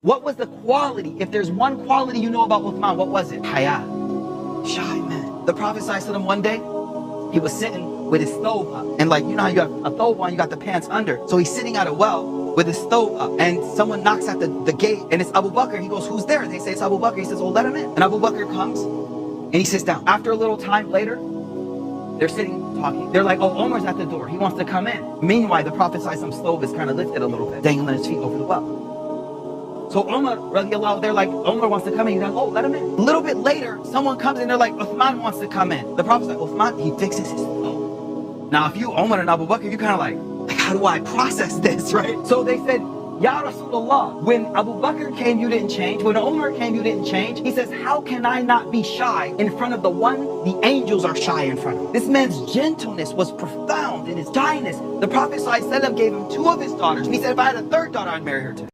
What was the quality? If there's one quality you know about Uthman, what was it? Haya. Shy man. The Prophet ﷺ one day, he was sitting with his stove up. And like, you know how you have a stove on, you got the pants under. So he's sitting at a well with his stove up. And someone knocks at the gate and it's Abu Bakr. He goes, who's there? And they say it's Abu Bakr. He says, oh, let him in. And Abu Bakr comes and he sits down. After a little time later, they're sitting talking. They're like, oh, Omar's at the door. He wants to come in. Meanwhile, the Prophet ﷺ stove is kind of lifted a little bit, dangling his feet over the well. So Omar, radiallahu, they're like, Omar wants to come in. He's like, oh, let him in. A little bit later, someone comes in. They're like, Uthman wants to come in. The Prophet's like, Uthman, he fixes his stove. Now, if you, Omar and Abu Bakr, you kind of like, how do I process this, right? So they said, Ya Rasulullah, when Abu Bakr came, you didn't change. When Omar came, you didn't change. He says, how can I not be shy in front of the one the angels are shy in front of? This man's gentleness was profound in his shyness. The Prophet ﷺ gave him 2 of his daughters. And he said, if I had a 3rd daughter, I'd marry her too.